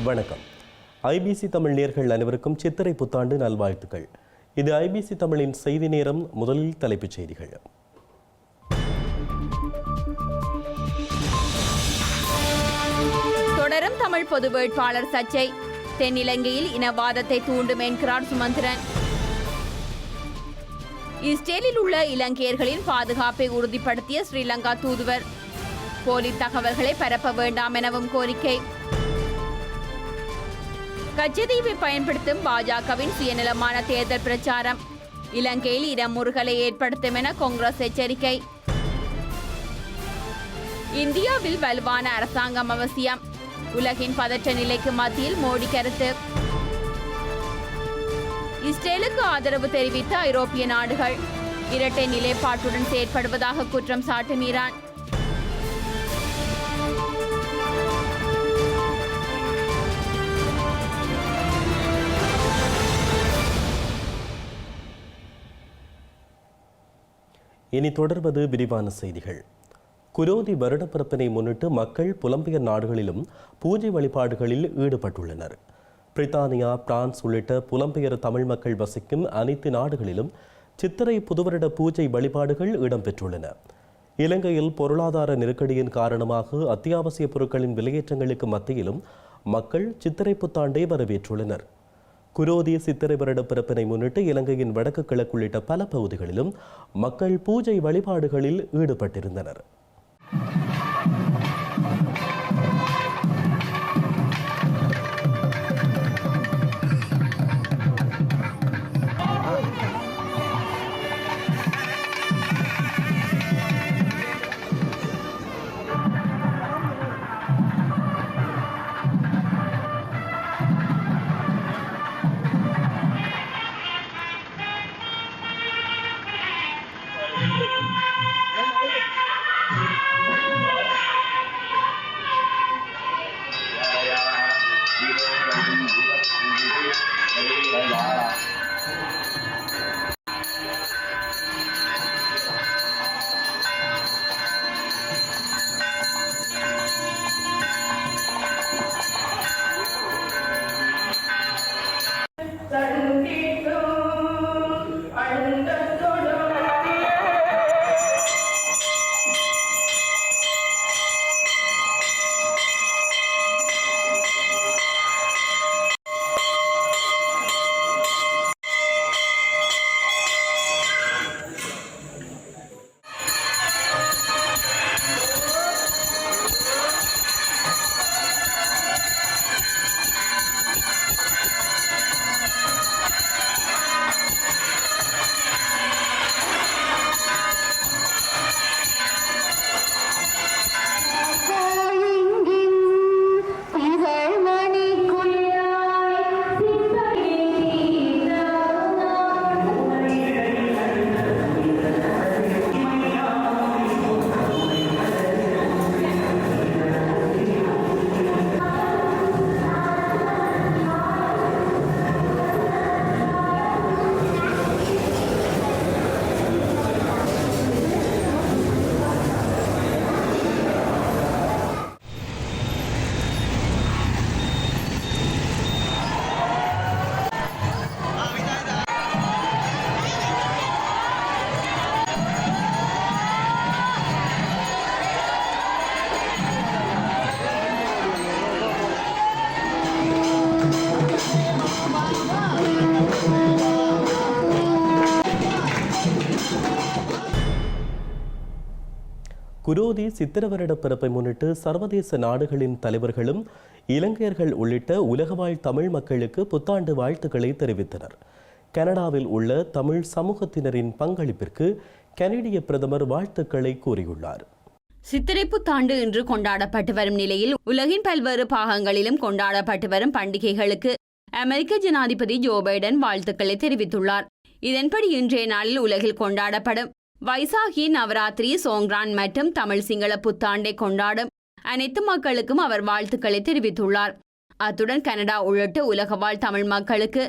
வணக்கம். ஐபிசி தமிழ் நேயர்கள் அனைவருக்கும் சித்திரை புத்தாண்டு நல்வாழ்த்துக்கள். இது ஐபிசி தமிழின் செய்தி நேரம். முதலில் தலைப்புச் செய்திகள். தொடரும் தமிழ் பொது வேட்பாளர் சர்ச்சை. தென்னிலங்கையில் இனவாதத்தை தூண்டும் என்கிறார் சுமந்திரன். இஸ்ரேலில் உள்ள இலங்கையர்களின் பாதுகாப்பை உறுதிப்படுத்திய ஸ்ரீலங்கா தூதுவர். போலி தகவல்களை பரப்ப வேண்டாம் எனவும் கோரிக்கை. கச்சதீவை பயன்படுத்தும் பாஜகவின் சுயநலமான தேர்தல் பிரச்சாரம் இலங்கையில் இடமுறுகலை ஏற்படுத்தும் என காங்கிரஸ் எச்சரிக்கை. இந்தியாவில் வலுவான அரசாங்கம் அவசியம். உலகின் பதற்ற நிலைக்கு மத்தியில் மோடி கருத்து. இஸ்ரேலுக்கு ஆதரவு தெரிவித்த ஐரோப்பிய நாடுகள் இரட்டை நிலைப்பாட்டுடன் செயற்படுவதாக குற்றம் சாட்டும் ஈரான். இனி தொடர்வது விரிவான செய்திகள். குரோதி வருடப்பிறப்பினை முன்னிட்டு மக்கள் புலம்பெயர் நாடுகளிலும் பூஜை வழிபாடுகளில் ஈடுபட்டுள்ளனர். பிரித்தானியா, பிரான்ஸ் உள்ளிட்ட புலம்பெயர் தமிழ் மக்கள் வசிக்கும் அனைத்து நாடுகளிலும் சித்திரை புதுவருட பூஜை வழிபாடுகள் இடம்பெற்றுள்ளன. இலங்கையில் பொருளாதார நெருக்கடியின் காரணமாக அத்தியாவசிய பொருட்களின் விலையேற்றங்களுக்கு மத்தியிலும் மக்கள் சித்திரை புத்தாண்டை வரவேற்றுள்ளனர். குரோதி சித்திரை வருட பிறப்பினை முன்னிட்டு இலங்கையின் வடக்கு கிழக்கு உள்ளிட்ட பல பகுதிகளிலும் மக்கள் பூஜை வழிபாடுகளில் ஈடுபட்டிருந்தனர். குரோதி சித்திர வருட பிறப்பை முன்னிட்டு சர்வதேச நாடுகளின் தலைவர்களும் இலங்கையர்கள் உள்ளிட்ட உலகவாழ் தமிழ் மக்களுக்கு புத்தாண்டு வாழ்த்துக்களை தெரிவித்தனர். கனடாவில் உள்ள தமிழ் சமூகத்தினரின் பங்களிப்பிற்கு கனடிய பிரதமர் வாழ்த்துக்களை கூறியுள்ளார். சித்திரை புத்தாண்டு இன்று கொண்டாடப்பட்டு வரும் நிலையில் உலகின் பல்வேறு பாகங்களிலும் கொண்டாடப்பட்டு வரும் பண்டிகைகளுக்கு அமெரிக்க ஜனாதிபதி ஜோ பைடன் வாழ்த்துக்களை தெரிவித்துள்ளார். இதன்படி இன்றைய நாளில் உலகில் கொண்டாடப்படும் வைசாகி, நவராத்திரி, சோங்ரான் மற்றும் தமிழ் சிங்கள புத்தாண்டை கொண்டாடும் அனைத்து மக்களுக்கும் அவர் வாழ்த்துக்களை தெரிவித்துள்ளார். அத்துடன் கனடா உள்ளிட்ட உலகவாழ் தமிழ் மக்களுக்கு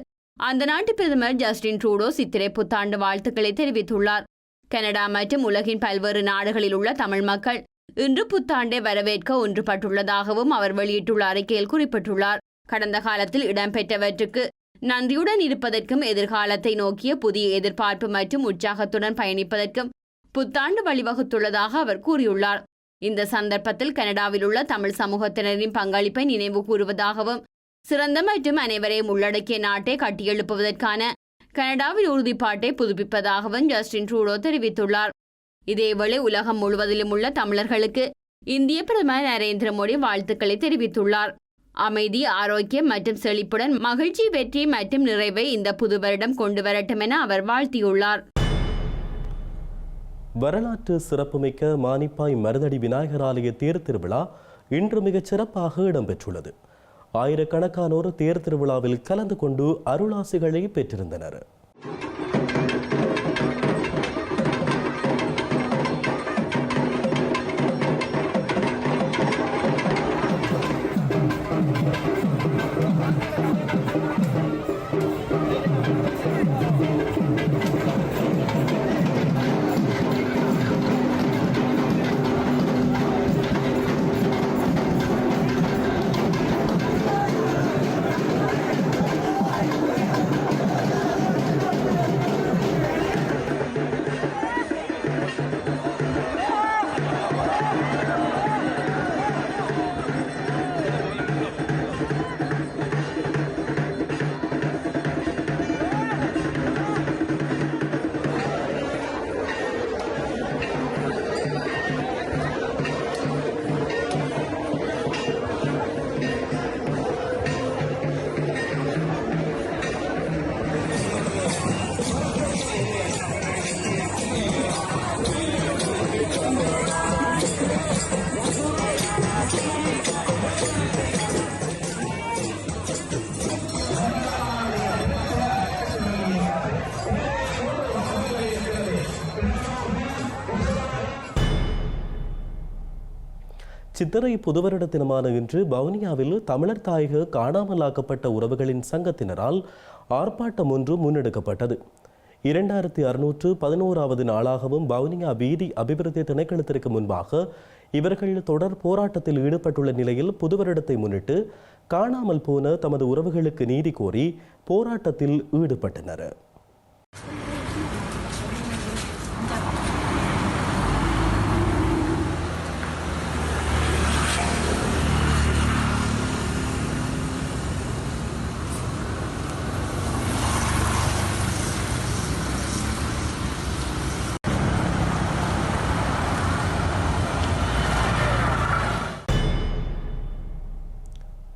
அந்த நாட்டு பிரதமர் ஜஸ்டின் ட்ரூடோ சித்திரை புத்தாண்டு வாழ்த்துக்களை தெரிவித்துள்ளார். கனடா மற்றும் உலகின் பல்வேறு நாடுகளில் உள்ள தமிழ் மக்கள் இன்று புத்தாண்டை வரவேற்க ஒன்றுபட்டுள்ளதாகவும் அவர் வெளியிட்டுள்ள அறிக்கையில் குறிப்பிட்டுள்ளார். கடந்த காலத்தில் இடம்பெற்றவற்றுக்கு நன்றியுடன் இருப்பதற்கும் எதிர்காலத்தை நோக்கிய புதிய எதிர்பார்ப்பு மற்றும் உற்சாகத்துடன் பயணிப்பதற்கும் புத்தாண்டு வழிவகுத்துள்ளதாக அவர் கூறியுள்ளார். இந்த சந்தர்ப்பத்தில் கனடாவில் உள்ள தமிழ் சமூகத்தினரின் பங்களிப்பை நினைவு கூறுவதாகவும் சிறந்த மற்றும் அனைவரையும் உள்ளடக்கிய நாட்டை கட்டியெழுப்புவதற்கான கனடாவின் உறுதிப்பாட்டை புதுப்பிப்பதாகவும் ஜஸ்டின் ட்ரூடோ தெரிவித்துள்ளார். இதேவேளை உலகம் முழுவதிலும் உள்ள தமிழர்களுக்கு இந்திய பிரதமர் நரேந்திர மோடி வாழ்த்துக்களை தெரிவித்துள்ளார். அமைதி, ஆரோக்கியம் மற்றும் செழிப்புடன் மகிழ்ச்சி, வெற்றி மற்றும் நிறைவை இந்த புது வருடம் கொண்டு வரட்டும் என அவர் வாழ்த்தியுள்ளார். வரலாற்று சிறப்புமிக்க மானிப்பாய் மருதடி விநாயகர் ஆலய தேர் திருவிழா இன்று மிகச் சிறப்பாக இடம்பெற்றுள்ளது. ஆயிரக்கணக்கானோர் தேர் திருவிழாவில் கலந்து கொண்டு அருளாசிகளை பெற்றிருந்தனர். சித்திரை புதுவருட தினமான இன்று வவுனியாவில் தமிழர் தாயக காணாமலாக்கப்பட்ட உறவுகளின் சங்கத்தினரால் ஆர்ப்பாட்டம் ஒன்று முன்னெடுக்கப்பட்டது. 2611வது நாளாகவும் வவுனியா வீதி அபிவிருத்தி திணைக்களத்திற்கு முன்பாக இவர்கள் தொடர் போராட்டத்தில் ஈடுபட்டுள்ள நிலையில் புதுவருடத்தை முன்னிட்டு காணாமல் போன தமது உறவுகளுக்கு நீதி கோரி போராட்டத்தில் ஈடுபட்டனர்.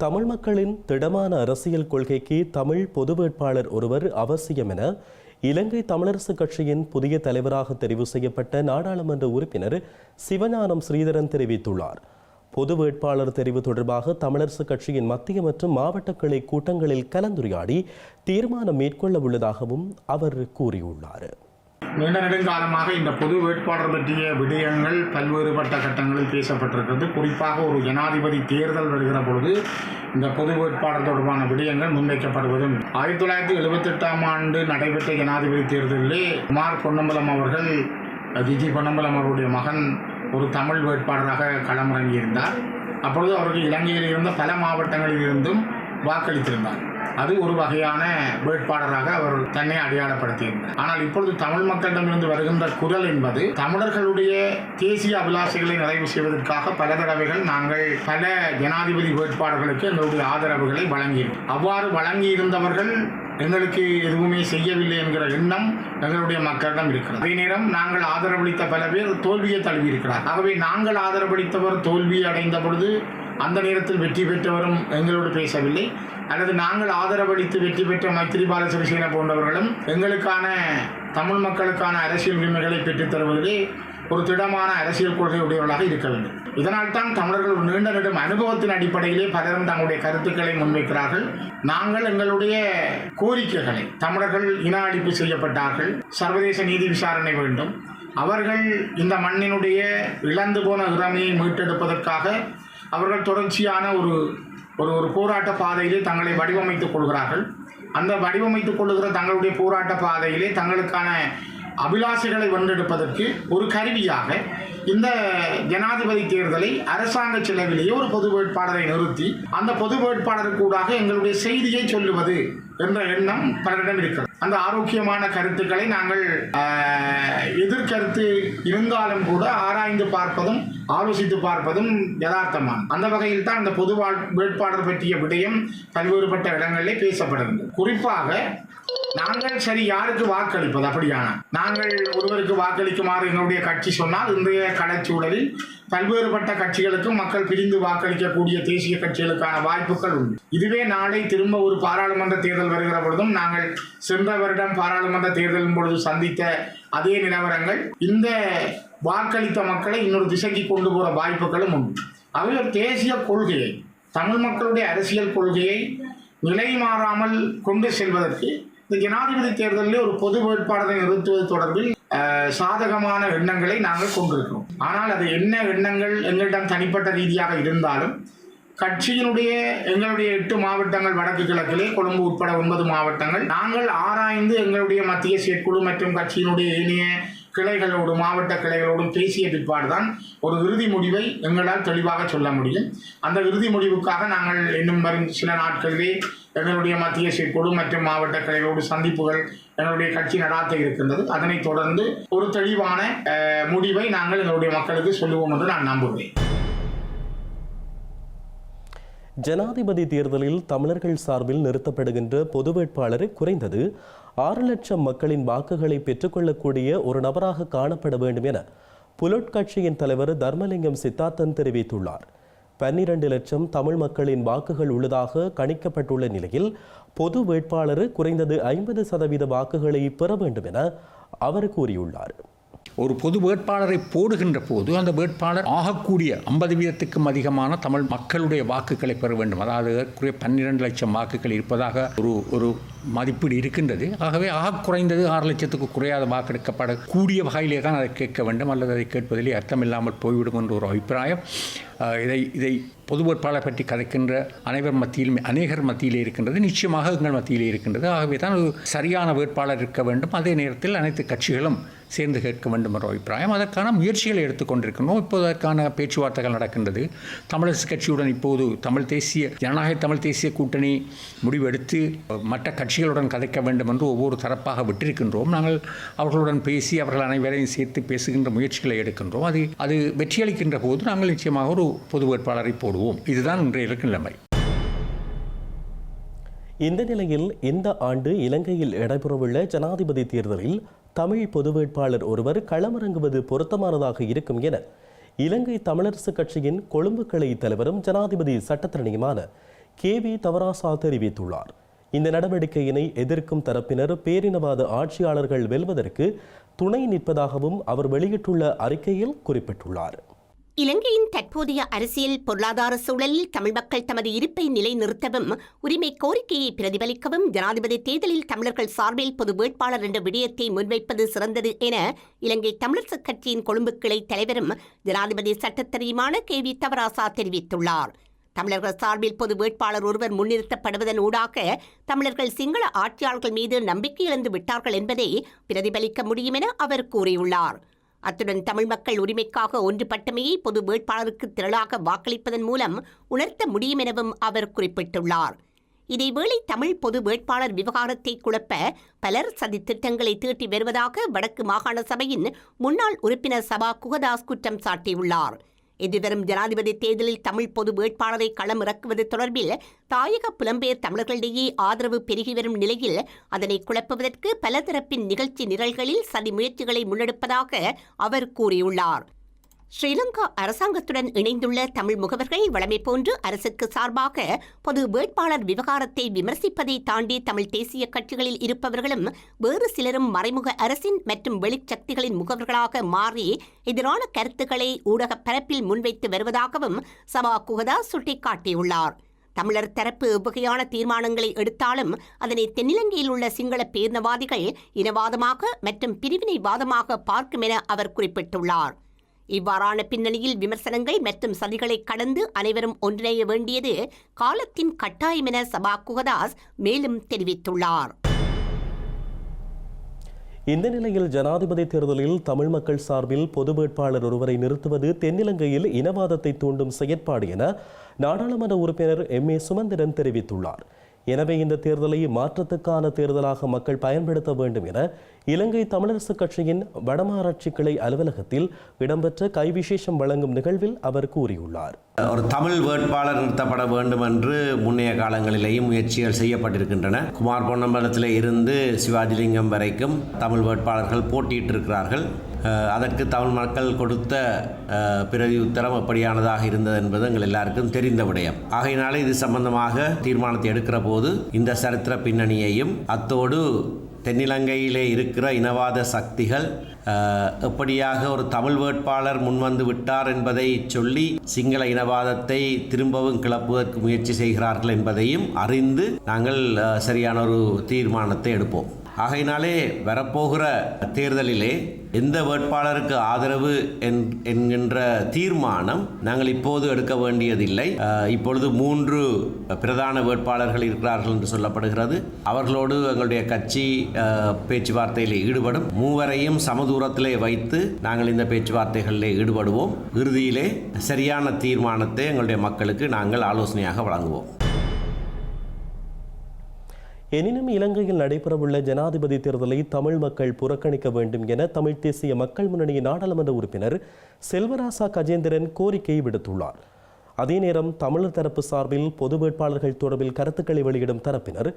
தமிழ் மக்களின் திடமான அரசியல் கொள்கைக்கு தமிழ் பொது வேட்பாளர் ஒருவர் அவசியம் என இலங்கை தமிழரசு கட்சியின் புதிய தலைவராக தெரிவு செய்யப்பட்ட நாடாளுமன்ற உறுப்பினர் சிவஞானம் ஸ்ரீதரன் தெரிவித்துள்ளார். பொது வேட்பாளர் தெரிவு தொடர்பாக தமிழரசு கட்சியின் மத்திய மற்றும் மாவட்ட கிளை கூட்டங்களில் கலந்துரையாடி தீர்மானம் மேற்கொள்ள உள்ளதாகவும் அவர் கூறியுள்ளார். நீண்ட நெடுங்காலமாக இந்த பொது வேட்பாளர் பற்றிய விடயங்கள் பல்வேறுபட்ட கட்டங்களில் பேசப்பட்டிருக்கிறது. குறிப்பாக ஒரு ஜனாதிபதி தேர்தல் வருகிற பொழுது இந்த பொது வேட்பாளர் தொடர்பான விடயங்கள் முன்வைக்கப்படுவதும் 1978ஆம் ஆண்டு நடைபெற்ற ஜனாதிபதி தேர்தலிலே குமார் பொன்னம்பலம் அவர்கள் ஜிஜி பொன்னம்பலம் அவருடைய மகன் ஒரு தமிழ் வேட்பாளராக களமிறங்கியிருந்தார். அப்பொழுது அவருக்கு இலங்கையில் இருந்த பல மாவட்டங்களில் இருந்தும் வாக்களித்திருந்தார். அது ஒரு வகையான வேட்பாளராக அவர் தன்னை அடையாளப்படுத்தியிருந்தார். ஆனால் இப்பொழுது தமிழ் மக்களிடமிருந்து வருகின்ற குரல் என்பது தமிழர்களுடைய தேசிய அபிலாஷைகளை நிறைவு செய்வதற்காக பல தடவைகள் நாங்கள் பல ஜனாதிபதி வேட்பாளர்களுக்கு எங்களுடைய ஆதரவுகளை வழங்கியிருக்கிறோம். அவ்வாறு வழங்கியிருந்தவர்கள் எங்களுக்கு எதுவுமே செய்யவில்லை என்கிற எண்ணம் எங்களுடைய மக்களிடம் இருக்கிறது. அதே நேரம் நாங்கள் ஆதரவளித்த பல பேர் தோல்வியை தழுவியிருக்கிறார். ஆகவே நாங்கள் ஆதரவளித்தவர் தோல்வியை அடைந்த பொழுது அந்த நேரத்தில் வெற்றி பெற்றவரும் எங்களோடு பேசவில்லை, அல்லது நாங்கள் ஆதரவளித்து வெற்றி பெற்ற மைத்திரிபால சிறிசேன போன்றவர்களும் எங்களுக்கான தமிழ் மக்களுக்கான அரசியல் உரிமைகளை பெற்றுத் தருவதிலே ஒரு திடமான அரசியல் கொள்கை உடையவர்களாக இருக்க வேண்டும். இதனால் தான் தமிழர்கள் ஒரு நீண்ட நெடும் அனுபவத்தின் அடிப்படையிலே பலரும் தங்களுடைய கருத்துக்களை முன்வைக்கிறார்கள். நாங்கள் எங்களுடைய கோரிக்கைகளை, தமிழர்கள் இன அழிப்பு செய்யப்பட்டார்கள், சர்வதேச நீதி விசாரணை வேண்டும், அவர்கள் இந்த மண்ணினுடைய இழந்து போன இறமையை மீட்டெடுப்பதற்காக அவர்கள் தொடர்ச்சியான ஒரு போராட்ட பாதையிலே தங்களை வடிவமைத்துக் கொள்கிறார்கள். அந்த வடிவமைத்துக் கொள்ளுகிற தங்களுடைய போராட்ட பாதையிலே தங்களுக்கான அபிலாஷைகளை வென்றெடுப்பதற்கு ஒரு கருவியாக இந்த ஜனாதிபதி தேர்தலை அரசாங்க செலவிலேயே ஒரு பொது வேட்பாளரை நிறுத்தி அந்த பொது வேட்பாளருக்கூடாக எங்களுடைய செய்தியை சொல்லுவது என்ற எண்ணம் பலரிடம் இருக்கிறது. அந்த ஆரோக்கியமான கருத்துக்களை நாங்கள் எதிர்கருத்து இருந்தாலும் கூட ஆராய்ந்து பார்ப்பதும் ஆலோசித்து பார்ப்பதும் யதார்த்தமான அந்த வகையில் தான் அந்த பொது வேட்பாளர் பற்றிய விடயம் பல்வேறுபட்ட இடங்களிலே பேசப்படுகிறது. குறிப்பாக நாங்கள் சரி யாருக்கு வாக்களிப்பது, அப்படியான நாங்கள் ஒருவருக்கு வாக்களிக்குமாறு எங்களுடைய கட்சி சொன்னால் இன்றைய களச்சூழலில் பல்வேறுபட்ட கட்சிகளுக்கும் மக்கள் பிரிந்து வாக்களிக்கக்கூடிய தேசிய கட்சிகளுக்கான வாய்ப்புகள் உண்டு. இதுவே நாளை திரும்ப ஒரு பாராளுமன்ற தேர்தல் வருகிற பொழுதும் நாங்கள் சென்ற வருடம் பாராளுமன்ற தேர்தலின் பொழுது சந்தித்த அதே நிலவரங்கள் இந்த வாக்களித்த மக்களை இன்னொரு திசைக்கு கொண்டு போகிற வாய்ப்புகளும் உண்டு. அவை ஒரு தேசிய கொள்கையை, தமிழ் மக்களுடைய அரசியல் கொள்கையை நிலை மாறாமல் கொண்டு செல்வதற்கு இந்த ஜனாதிபதி தேர்தலில் ஒரு பொது வேட்பாளரை நிறுத்துவது தொடர்பில் சாதகமான எண்ணங்களை நாங்கள் கொண்டிருக்கிறோம். ஆனால் அது என்ன எண்ணங்கள் எங்களிடம் தனிப்பட்ட ரீதியாக இருந்தாலும் கட்சியினுடைய எங்களுடைய 8 மாவட்டங்கள் வடக்கு கிழக்கிலே, கொழும்பு உட்பட 9 மாவட்டங்கள் நாங்கள் ஆராய்ந்து எங்களுடைய மத்திய செயற்குழு மற்றும் கட்சியினுடைய ஏனைய கிளைகளோடு மாவட்ட கிளைகளோடும் பேசிய பிற்பாடுதான் ஒரு இறுதி முடிவை எங்களால் தெளிவாக சொல்ல முடியும். அந்த இறுதி முடிவுக்காக நாங்கள் இன்னும் வரும் சில நாட்களிலே எங்களுடைய மத்திய செயற்குழு மற்றும் மாவட்ட கிளைகளோடு சந்திப்புகள் எங்களுடைய கட்சி நடாத்த இருக்கின்றது. அதனைத் தொடர்ந்து ஒரு தெளிவான முடிவை நாங்கள் எங்களுடைய மக்களுக்கு சொல்லுவோம் என்று நான் நம்புகிறேன். ஜனாதிபதி தேர்தலில் தமிழர்கள் சார்பில் நிறுத்தப்படுகின்ற பொது வேட்பாளர் குறைந்தது 6 லட்சம் மக்களின் வாக்குகளை பெற்றுக்கொள்ளக்கூடிய ஒரு நபராக காணப்பட வேண்டும் என புலட் கட்சியின் தலைவர் தர்மலிங்கம் சித்தார்த்தன் தெரிவித்துள்ளார். 12 லட்சம் தமிழ் மக்களின் வாக்குகள் உள்ளதாக கணிக்கப்பட்டுள்ள நிலையில் பொது வேட்பாளர் குறைந்தது 50% வாக்குகளை பெற வேண்டும் என அவர் கூறியுள்ளார். ஒரு பொது வேட்பாளரை போடுகின்ற போது அந்த வேட்பாளர் ஆகக்கூடிய 50%க்கும் அதிகமான தமிழ் மக்களுடைய வாக்குகளை பெற வேண்டும். அதாவது 12 லட்சம் வாக்குகள் இருப்பதாக ஒரு மதிப்பீடு இருக்கின்றது. ஆகவே ஆக குறைந்தது 6 லட்சத்துக்கு குறையாத வாக்கெடுக்கப்படக்கூடிய வகையிலே தான் அதை கேட்க வேண்டும், அல்லது அதை கேட்பதிலே அர்த்தமில்லாமல் போய்விடும் என்ற ஒரு அபிப்பிராயம் இதை பொது வேட்பாளர் பற்றி கதைக்கின்ற அநேகர் மத்தியிலே இருக்கின்றது. நிச்சயமாக எங்கள் மத்தியிலே இருக்கின்றது. ஆகவே தான் ஒரு சரியான வேட்பாளர் இருக்க வேண்டும். அதே நேரத்தில் அனைத்து கட்சிகளும் சேர்ந்து கேட்க வேண்டும் என்ற அபிப்பிராயம். அதற்கான முயற்சிகளை எடுத்துக்கொண்டிருக்கின்றோம். இப்போது அதற்கான பேச்சுவார்த்தைகள் நடக்கின்றது. தமிழரசு கட்சியுடன் இப்போது ஜனநாயக தமிழ் தேசிய கூட்டணி முடிவெடுத்து மற்ற கட்சிகளுடன் கதைக்க வேண்டும் என்று ஒவ்வொரு தரப்பாக விட்டிருக்கின்றோம். நாங்கள் அவர்களுடன் பேசி அவர்கள் அனைவரையும் சேர்த்து பேசுகின்ற முயற்சிகளை எடுக்கின்றோம். அது வெற்றியளிக்கின்ற போது நாங்கள் நிச்சயமாக ஒரு பொது வேட்பாளரை போடுவோம். இதுதான் இன்றைய இருக்கும் நிலைமை. இந்த நிலையில் இந்த ஆண்டு இலங்கையில் நடைபெறவுள்ள ஜனாதிபதி தேர்தலில் தமிழ் பொது வேட்பாளர் ஒருவர் களமிறங்குவது பொருத்தமானதாக இருக்கும் என இலங்கை தமிழரசு கட்சியின் கொழும்பு கிளை தலைவரும் ஜனாதிபதி சட்டத்தரணியுமான KV தவராசா தெரிவித்துள்ளார். இந்த நடவடிக்கையினை எதிர்க்கும் தரப்பினர் பேரினவாத ஆட்சியாளர்கள் வெல்வதற்கு துணை நிற்பதாகவும் அவர் வெளியிட்டுள்ள அறிக்கையில் குறிப்பிட்டுள்ளார். இலங்கையின் தற்போதைய அரசியல் பொருளாதார சூழலில் தமிழ் மக்கள் தமது இருப்பை நிலைநிறுத்தவும் உரிமை கோரிக்கையை பிரதிபலிக்கவும் ஜனாதிபதி தேர்தலில் தமிழர்கள் சார்பில் பொது வேட்பாளர் என்ற விடயத்தை முன்வைப்பது சிறந்தது என இலங்கை தமிழரசு கட்சியின் கொழும்பு கிளை தலைவரும் ஜனாதிபதி சட்டத்தரணியுமான KV தவராசா தெரிவித்துள்ளார். தமிழர்கள் சார்பில் பொது வேட்பாளர் ஒருவர் முன்னிறுத்தப்படுவதன் ஊடாக தமிழர்கள் சிங்கள ஆட்சியாளர்கள் மீது நம்பிக்கை இழந்து விட்டார்கள் என்பதை பிரதிபலிக்க முடியும் என அவர் கூறியுள்ளார். அத்துடன் தமிழ் மக்கள் உரிமைக்காக ஒன்றுபட்டமையை பொது வேட்பாளருக்கு திரளாக வாக்களிப்பதன் மூலம் உணர்த்த முடியும் எனவும் அவர் குறிப்பிட்டுள்ளார். இதேவேளை தமிழ் பொது வேட்பாளர் விவகாரத்தை குழப்ப பலர் சதித்திட்டங்களை தீட்டி வருவதாக வடக்கு மாகாண சபையின் முன்னாள் உறுப்பினர் சபா குகதாஸ் குற்றம் சாட்டியுள்ளார். எதிர்வரும் ஜனாதிபதி தேர்தலில் தமிழ் பொது வேட்பாளரை களம் இறக்குவது தொடர்பில் தாயக புலம்பெயர் தமிழர்களிடையே ஆதரவு பெருகி வரும் நிலையில் அதனை குழப்புவதற்கு பலதரப்பின் நிகழ்ச்சி நிரல்களில் சதி முயற்சிகளை முன்னெடுப்பதாக அவர் கூறியுள்ளார். ஸ்ரீலங்கா அரசாங்கத்துடன் இணைந்துள்ள தமிழ் முகவர்கள் வழமை போன்று அரசுக்கு சார்பாக பொது வேட்பாளர் விவகாரத்தை விமர்சிப்பதை தாண்டி தமிழ் தேசிய கட்சிகளில் இருப்பவர்களும் வேறு சிலரும் மறைமுக அரசின் மற்றும் வெளிச்சக்திகளின் முகவர்களாக மாறி எதிரான கருத்துக்களை ஊடக பரப்பில் முன்வைத்து வருவதாகவும் சபா குகதாஸ் சுட்டிக்காட்டியுள்ளார். தமிழர் தரப்பு எவ்வகையான தீர்மானங்களை எடுத்தாலும் அதனை தென்னிலங்கையில் உள்ள சிங்கள பேரினவாதிகள் இனவாதமாக மற்றும் பிரிவினைவாதமாக பார்க்கும் என அவர் குறிப்பிட்டுள்ளார். இவ்வாறான பின்னணியில் விமர்சனங்கள் மற்றும் சதிகளை கடந்து அனைவரும் ஒன்றிணைய வேண்டியது காலத்தின் கட்டாயம் என சபா குகதாஸ் மேலும் தெரிவித்துள்ளார். இந்த நிலையில் ஜனாதிபதி தேர்தலில் தமிழ் மக்கள் சார்பில் பொது வேட்பாளர் ஒருவரை நிறுத்துவது தென்னிலங்கையில் இனவாதத்தை தூண்டும் செயற்பாடு என நாடாளுமன்ற உறுப்பினர் எம்.ஏ. சுமந்திரன் தெரிவித்துள்ளார். எனவே இந்த தேர்தலை மாற்றத்துக்கான தேர்தலாக மக்கள் பயன்படுத்த வேண்டும் என இலங்கை தமிழரசுக் கட்சியின் வடமாராட்சி கிளை அலுவலகத்தில் இடம்பெற்ற கைவிசேஷம் வழங்கும் நிகழ்வில் அவர் கூறியுள்ளார். ஒரு தமிழ் வேட்பாளர் நிறுத்தப்பட வேண்டும் என்று முன்னைய காலங்களிலேயும் முயற்சிகள் செய்யப்பட்டிருக்கின்றன. குமார் பொன்னம்பலத்தில் இருந்து சிவாஜிலிங்கம் வரைக்கும் தமிழ் வேட்பாளர்கள் போட்டியிட்டிருக்கிறார்கள். அதற்கு தமிழ் மக்கள் கொடுத்த பிரதி உத்தரம் எப்படியானதாக இருந்தது என்பது எங்கள் எல்லாருக்கும் தெரிந்த விடயம். ஆகையினாலே இது சம்பந்தமாக தீர்மானத்தை எடுக்கிற போது இந்த சரித்திர பின்னணியையும் அத்தோடு தென்னிலங்கையிலே இருக்கிற இனவாத சக்திகள் எப்படியாக ஒரு தமிழ் வேட்பாளர் முன்வந்து விட்டார் என்பதை சொல்லி சிங்கள இனவாதத்தை திரும்பவும் கிளப்புவதற்கு முயற்சி செய்கிறார்கள் என்பதையும் அறிந்து நாங்கள் சரியான ஒரு தீர்மானத்தை எடுப்போம். ஆகையினாலே வரப்போகிற தேர்தலிலே எந்த வேட்பாளருக்கு ஆதரவு என்கின்ற தீர்மானம் நாங்கள் இப்போது எடுக்க வேண்டியதில்லை. இப்பொழுது 3 பிரதான வேட்பாளர்கள் இருக்கிறார்கள் என்று சொல்லப்படுகிறது. அவர்களோடு எங்களுடைய கட்சி பேச்சுவார்த்தையில் ஈடுபடும். 3வரையும் சமதூரத்திலே வைத்து நாங்கள் இந்த பேச்சுவார்த்தைகளில் ஈடுபடுவோம். இறுதியிலே சரியான தீர்மானத்தை எங்களுடைய மக்களுக்கு நாங்கள் ஆலோசனையாக வழங்குவோம். எனினும் இலங்கையில் நடைபெறவுள்ள ஜனாதிபதி தேர்தலை தமிழ் மக்கள் புறக்கணிக்க வேண்டும் என தமிழ் தேசிய மக்கள் முன்னணியின் நாடாளுமன்ற உறுப்பினர் செல்வராசா கஜேந்திரன் கோரிக்கை விடுத்துள்ளார். அதே நேரம் தமிழர் தரப்பு சார்பில் பொது வேட்பாளர்கள் தொடர்பில் கருத்துக்களை வெளியிடும் தரப்பினர்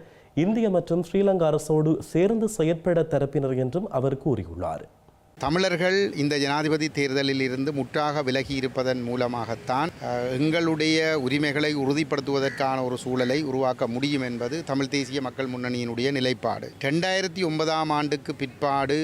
இந்திய மற்றும் ஸ்ரீலங்கா அரசோடு சேர்ந்து செயற்பட தரப்பினர் என்றும் அவர் கூறியுள்ளார். தமிழர்கள் இந்த ஜனாதிபதி தேர்தலில் இருந்து முற்றாக விலகி இருப்பதன் மூலமாகத்தான் எங்களுடைய உரிமைகளை உறுதிப்படுத்துவதற்கான ஒரு சூழலை உருவாக்க முடியும் என்பது தமிழ் தேசிய மக்கள் முன்னணியினுடைய நிலைப்பாடு. 2009 ஆண்டுக்கு பிற்பாடு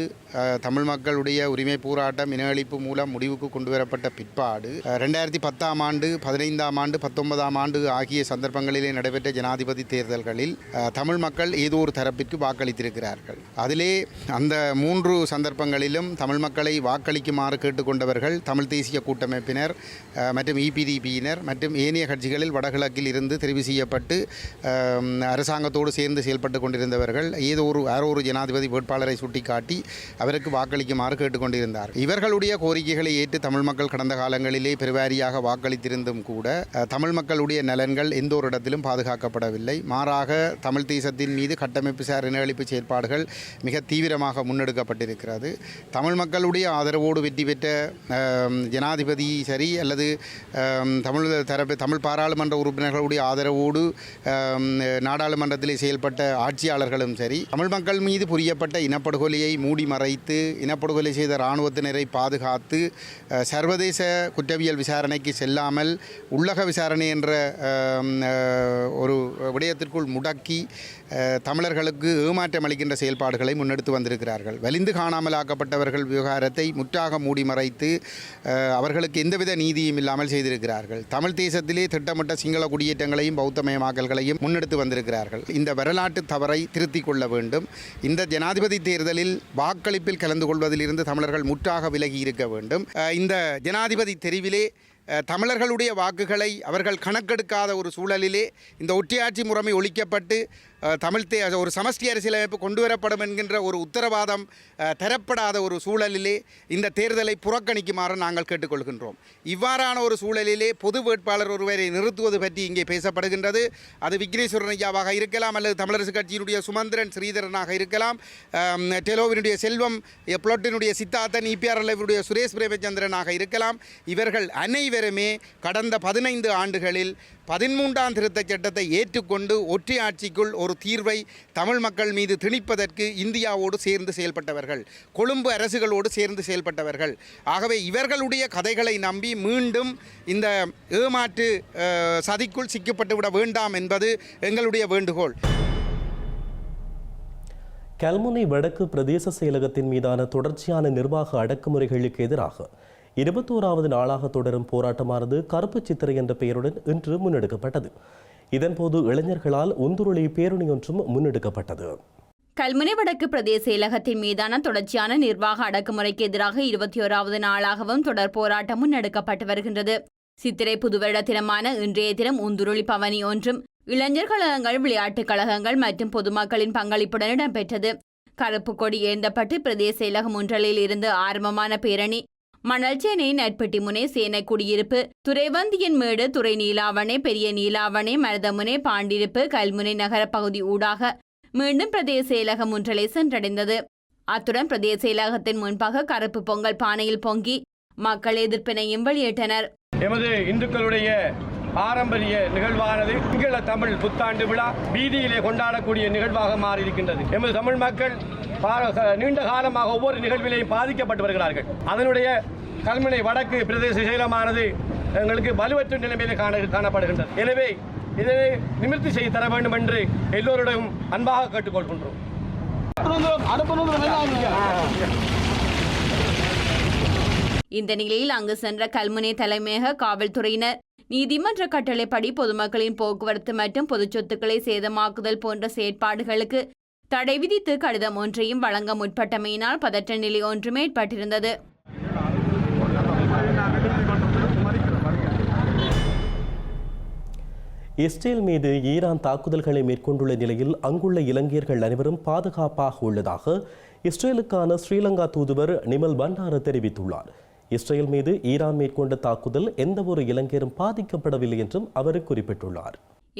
தமிழ் மக்களுடைய உரிமை போராட்டம் இன அழிப்பு மூலம் முடிவுக்கு கொண்டு வரப்பட்ட பிற்பாடு 2010 ஆண்டு 15 ஆண்டு 19 ஆண்டு ஆகிய சந்தர்ப்பங்களிலே நடைபெற்ற ஜனாதிபதி தேர்தல்களில் தமிழ் மக்கள் ஏதோ ஒரு தரப்பிற்கு வாக்களித்திருக்கிறார்கள். அதிலே அந்த 3 சந்தர்ப்பங்களிலும் தமிழ் மக்களை வாக்களிக்குமாறு கேட்டுக்கொண்டவர்கள் தமிழ் தேசிய கூட்டமைப்பினர் மற்றும் இபிடிபியினர் மற்றும் ஏனைய கட்சிகளில் வடகிழக்கில் இருந்து தெரிவு செய்யப்பட்டு அரசாங்கத்தோடு சேர்ந்து செயல்பட்டு கொண்டிருந்தவர்கள் ஏதோ ஒரு ஜனாதிபதி வேட்பாளரை சுட்டிக்காட்டி அவருக்கு வாக்களிக்குமாறு கேட்டுக்கொண்டிருந்தார். இவர்களுடைய கோரிக்கைகளை ஏற்று தமிழ் மக்கள் கடந்த காலங்களிலே பெருவாரியாக வாக்களித்திருந்தும் கூட தமிழ் மக்களுடைய நலன்கள் எந்த ஒரு இடத்திலும் பாதுகாக்கப்படவில்லை. மாறாக தமிழ் தேசத்தின் மீது கட்டமைப்பு சார் இன அழிப்பு செயற்பாடுகள் மிக தீவிரமாக முன்னெடுக்கப்பட்டிருக்கிறது. தமிழ் மக்களுடைய ஆதரவோடு வெற்றி பெற்ற ஜனாதிபதி சரி அல்லது தமிழ் பாராளுமன்ற உறுப்பினர்களுடைய ஆதரவோடு நாடாளுமன்றத்திலே செயல்பட்ட ஆட்சியாளர்களும் சரி தமிழ் மக்கள் மீது புரியப்பட்ட இனப்படுகொலையை மூடி மறைத்து இனப்படுகொலை செய்த இராணுவத்தினரை பாதுகாத்து சர்வதேச குற்றவியல் விசாரணைக்கு செல்லாமல் உள்ளக விசாரணை என்ற ஒரு விடயத்திற்குள் முடக்கி தமிழர்களுக்கு ஏமாற்றம் அளிக்கின்ற செயல்பாடுகளை முன்னெடுத்து வந்திருக்கிறார்கள். வலிந்து காணாமலாக்கப்பட்டவர்கள் விவகாரத்தை முற்றாக மூடி மறைத்து அவர்களுக்கு எந்தவித நீதியும் இல்லாமல் செய்திருக்கிறார்கள். தமிழ் தேசத்திலே திட்டமிட்ட சிங்கள குடியேற்றங்களையும் பௌத்தமயமாக்கல்களையும் முன்னெடுத்து வந்திருக்கிறார்கள். இந்த வரலாற்று தவறை திருத்திக் கொள்ள வேண்டும். இந்த ஜனாதிபதி தேர்தலில் வாக்களிப்பில் கலந்து கொள்வதிலிருந்து தமிழர்கள் முற்றாக விலகி இருக்க வேண்டும். இந்த ஜனாதிபதி தெரிவிலே தமிழர்களுடைய வாக்குகளை அவர்கள் கணக்கெடுக்காத ஒரு சூழலிலே இந்த ஒற்றையாட்சி முறைமை ஒழிக்கப்பட்டு ஒரு சமஷ்டி அரசியலமைப்பு கொண்டு வரப்படும் என்கின்ற ஒரு உத்தரவாதம் தரப்படாத ஒரு சூழலிலே இந்த தேர்தலை புறக்கணிக்குமாறு நாங்கள் கேட்டுக்கொள்கின்றோம். இவ்வாறான ஒரு சூழலிலே பொது வேட்பாளர் ஒருவரை நிறுத்துவது பற்றி இங்கே பேசப்படுகின்றது. அது விக்னேஸ்வரன் ஐயாவாக இருக்கலாம் அல்லது தமிழரசு கட்சியினுடைய சுமந்திரன் ஸ்ரீதரனாக இருக்கலாம், டெலோவினுடைய செல்வம், புளொட்டினுடைய சித்தார்த்தன், இபிஆர்எல்னுடைய சுரேஷ் பிரேமச்சந்திரனாக இருக்கலாம். இவர்கள் அனைவருமே கடந்த 15 ஆண்டுகளில் 13ஆம் திருத்தச் சட்டத்தை ஏற்றுக்கொண்டு ஒற்றை ஆட்சிக்குள் ஒரு தீர்வை தமிழ் மக்கள் மீது திணிப்பதற்கு இந்தியாவோடு சேர்ந்து செயல்பட்டவர்கள், கொழும்பு அரசுகளோடு சேர்ந்து செயல்பட்டவர்கள். ஆகவே இவர்களுடைய கதைகளை நம்பி மீண்டும் இந்த ஏமாற்று சதிக்குள் சிக்கப்பட்டு விட வேண்டாம் என்பது எங்களுடைய வேண்டுகோள். கல்முனை வடக்கு பிரதேச செயலகத்தின் மீதான தொடர்ச்சியான நிர்வாக அடக்குமுறைகளுக்கு எதிராக 21வது நாளாக தொடரும் போராட்டமானது கருப்பு சித்திரை என்ற பெயருடன் இன்று முன்னெடுக்கப்பட்டது. இதன்போது இளைஞர்களால் உந்துருளி பேரணி ஒன்றும் முன்னெடுக்கப்பட்டது. கல்முனை வடக்கு பிரதேச செயலகத்தின் மீதான தொடர்ச்சியான நிர்வாக அடக்குமுறைக்கு எதிராக 21வது நாளாகவும் தொடர் போராட்டம் முன்னெடுக்கப்பட்டு வருகின்றது. சித்திரை புதுவருட தினமான இன்றைய தினம் உந்துருளி பவனி ஒன்றும் இளைஞர் கழகங்கள், விளையாட்டுக் கழகங்கள் மற்றும் பொதுமக்களின் பங்களிப்புடன் இடம்பெற்றது. கருப்பு கொடி ஏந்தப்பட்டு பிரதேச செயலகம் ஒன்றலில் இருந்து ஆரம்பமான பேரணி மணல்சேனை நட்பெட்டி முனை சேனை குடியிருப்பு துறைவந்தியன் மேடு துறை நீலாவணை பெரிய நீலாவணை மருதமுனை பாண்டிருப்பு கல்முனை நகர பகுதி ஊடாக மீண்டும் பிரதேச செயலகம் ஒன்றலை சென்றடைந்தது. அத்துடன் பிரதேச செயலகத்தின் முன்பாக கருப்பு பொங்கல் பானையில் பொங்கி மக்கள் எதிர்ப்பினையும் வெளியிட்டனர். எமது இந்துக்களுடைய பாரம்பரிய நிகழ்வானது சிங்கள தமிழ் புத்தாண்டு விழா வீதியிலே கொண்டாடக்கூடிய நிகழ்வாக மாறியிருக்கின்றது. எமது தமிழ் மக்கள் நீண்ட காலமாக ஒவ்வொரு நிகழ்விலையும் பாதிக்கப்பட்டு வருகிறார்கள். அதனுடைய கல்முனை வடக்கு பிரதேச செயலமானது எங்களுக்கு வலுவற்ற நிலைமையிலே காணப்படுகின்றது. எனவே இதனை நிமிர்த்தி செய்து தர வேண்டும் என்று எல்லோருடையும் அன்பாக கேட்டுக்கொள்கின்றோம். இந்த நிலையில் அங்கு சென்ற கல்முனை தலைமையக காவல்துறையினர் நீதிமன்ற கட்டளைப்படி பொதுமக்களின் போக்குவரத்து மற்றும் பொது சொத்துக்களை சேதமாக்குதல் போன்ற செயற்பாடுகளுக்கு தடை விதித்து கடிதம் ஒன்றையும் வழங்க முற்பட்டமையினால் பதற்ற நிலை ஒன்றுமே ஏற்பட்டிருந்தது. இஸ்ரேல் மீது ஈரான் தாக்குதல்களை மேற்கொண்டுள்ள நிலையில் அங்குள்ள இலங்கையர்கள் அனைவரும் பாதுகாப்பாக உள்ளதாக இஸ்ரேலுக்கான ஸ்ரீலங்கா தூதுவர் நிமல் பண்டார தெரிவித்துள்ளார். இஸ்ரேல் மீது ஈரான் மேற்கொண்ட தாக்குதல் எந்தவொரு இலங்கையரும் பாதிக்கப்படவில்லை என்றும் அவர் குறிப்பிட்டுள்ளார்.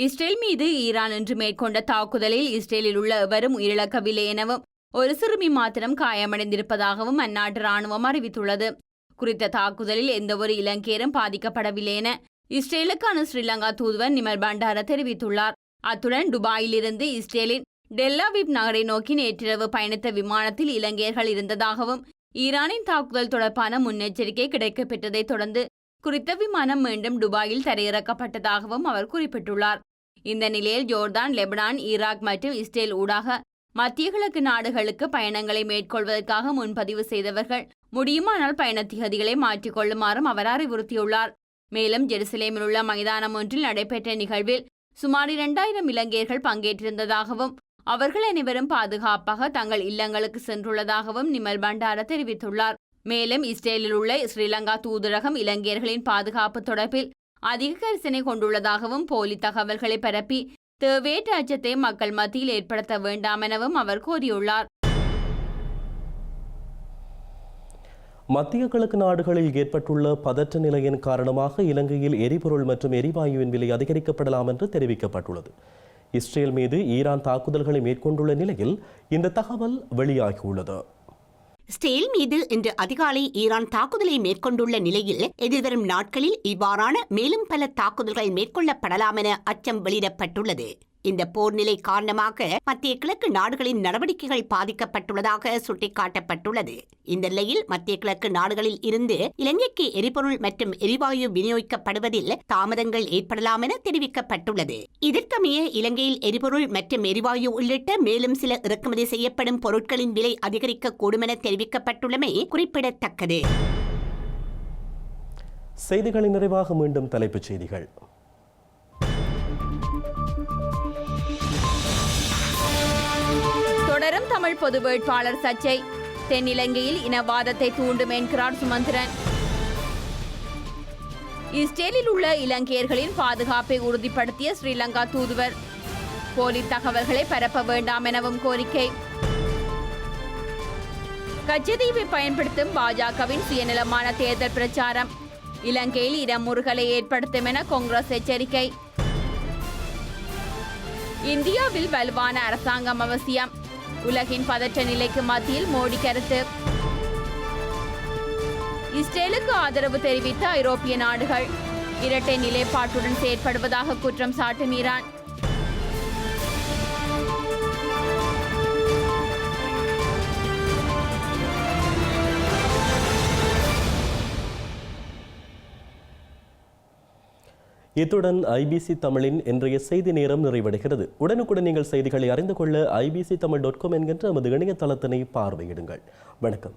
இஸ்ரேல் மீது ஈரான் இன்று மேற்கொண்ட தாக்குதலில் இஸ்ரேலில் உள்ள எவரும் உயிரிழக்கவில்லை எனவும் ஒரு சிறுமி மாத்திரம் காயமடைந்திருப்பதாகவும் அந்நாட்டு ராணுவம் அறிவித்துள்ளது. குறித்த தாக்குதலில் எந்தவொரு இலங்கையரும் பாதிக்கப்படவில்லை என இஸ்ரேலுக்கான ஸ்ரீலங்கா தூதுவர் நிமல் பண்டார தெரிவித்துள்ளார். அத்துடன் துபாயிலிருந்து இஸ்ரேலின் டெல்லாவிவ் நகரை நோக்கி நேற்றிரவு பயணித்த விமானத்தில் இலங்கையர்கள் இருந்ததாகவும் ஈரானின் தாக்குதல் தொடர்பான முன்னெச்சரிக்கை கிடைக்கப்பெற்றதைத் தொடர்ந்து குறித்த விமானம் மீண்டும் துபாயில் தரையிறக்கப்பட்டதாகவும் அவர் குறிப்பிட்டுள்ளார். இந்த நிலையில் ஜோர்தான், லெபனான், ஈராக் மற்றும் இஸ்ரேல் ஊடாக மத்திய கிழக்கு நாடுகளுக்கு பயணங்களை மேற்கொள்வதற்காக முன்பதிவு செய்தவர்கள் முடியுமானால் பயண திகதிகளை மாற்றிக்கொள்ளுமாறும் அவர் அறிவுறுத்தியுள்ளார். மேலும் ஜெருசலேமில் உள்ள மைதானம் ஒன்றில் நடைபெற்ற நிகழ்வில் சுமார் 2000 இலங்கையர்கள் பங்கேற்றிருந்ததாகவும் அவர்கள் அனைவரும் பாதுகாப்பாக தங்கள் இல்லங்களுக்கு சென்றுள்ளதாகவும் நிமல் பண்டார தெரிவித்துள்ளார். மேலும் இஸ்ரேலில் உள்ள ஸ்ரீலங்கா தூதரகம் இலங்கையர்களின் பாதுகாப்பு தொடர்பில் அதிக கரிசனை கொண்டுள்ளதாகவும் போலி தகவல்களை பரப்பி தேவையற்ற அச்சத்தை மக்கள் மத்தியில் ஏற்படுத்த வேண்டாம் எனவும் அவர் கோரியுள்ளார். மத்திய கிழக்கு நாடுகளில் ஏற்பட்டுள்ள பதற்ற நிலையின் காரணமாக இலங்கையில் எரிபொருள் மற்றும் எரிவாயுவின் விலை அதிகரிக்கப்படலாம் என்று தெரிவிக்கப்பட்டுள்ளது. இஸ்ரேல் மீது ஈரான் தாக்குதல்களை மேற்கொண்டுள்ள நிலையில் இந்த தகவல் வெளியாகியுள்ளது. இஸ்ரேல் மீது இன்று அதிகாலை ஈரான் தாக்குதலை மேற்கொண்டுள்ள நிலையில் எதிர்வரும் நாட்களில் இவ்வாறான மேலும் பல தாக்குதல்கள் மேற்கொள்ளப்படலாம் என அச்சம் வெளியிடப்பட்டுள்ளது. இந்த போர் நிலை காரணமாக மத்திய கிழக்கு நாடுகளின் நடவடிக்கைகள் பாதிக்கப்பட்டுள்ளதாக சுட்டிக்காட்டப்பட்டுள்ளது. இந்த நிலையில் மத்திய கிழக்கு நாடுகளில் இருந்து இலங்கைக்கு எரிபொருள் மற்றும் எரிவாயு விநியோகிக்கப்படுவதில் தாமதங்கள் ஏற்படலாம் என தெரிவிக்கப்பட்டுள்ளது. இதற்கமைய இலங்கையில் எரிபொருள் மற்றும் எரிவாயு உள்ளிட்ட மேலும் சில இறக்குமதி செய்யப்படும் பொருட்களின் விலை அதிகரிக்கக்கூடும் என தெரிவிக்கப்பட்டுள்ளமை குறிப்பிடத்தக்கது. செய்திகளின் நிறைவாக மீண்டும் தலைப்புச் செய்திகள். தொடரும் தமிழ் பொது வேட்பாளர் சர்ச்சை. தென்னிலங்கையில் இனவாதத்தை தூண்டும் என்கிறார் சுமந்திரன். இஸ்ரேலில் உள்ள இலங்கையர்களின் பாதுகாப்பை உறுதிப்படுத்திய ஸ்ரீலங்கா தூதுவர். போலி தகவல்களை பரப்ப வேண்டாம் எனவும் கோரிக்கை. கச்சதீவை பயன்படுத்தும் பாஜகவின் சுயநலமான தேர்தல் பிரச்சாரம் இலங்கையில் இடமுறுகலை ஏற்படுத்தும் என காங்கிரஸ் எச்சரிக்கை. இந்தியாவில் வலுவான அரசாங்கம் அவசியம். உலகின் பதற்ற நிலைக்கு மத்தியில் மோடி கருத்து. இஸ்ரேலுக்கு ஆதரவு தெரிவித்த ஐரோப்பிய நாடுகள் இரட்டை நிலைப்பாட்டுடன் செயற்படுவதாக குற்றம் சாட்டும் ஈரான். இத்துடன் ஐபிசி தமிழின் இன்றைய செய்தி நேரம் நிறைவடைகிறது. உடனுக்குடன் நீங்கள் செய்திகளை அறிந்து கொள்ள ibctamil.com என்கின்ற நமது இணையதளத்தினை பார்வையிடுங்கள். வணக்கம்.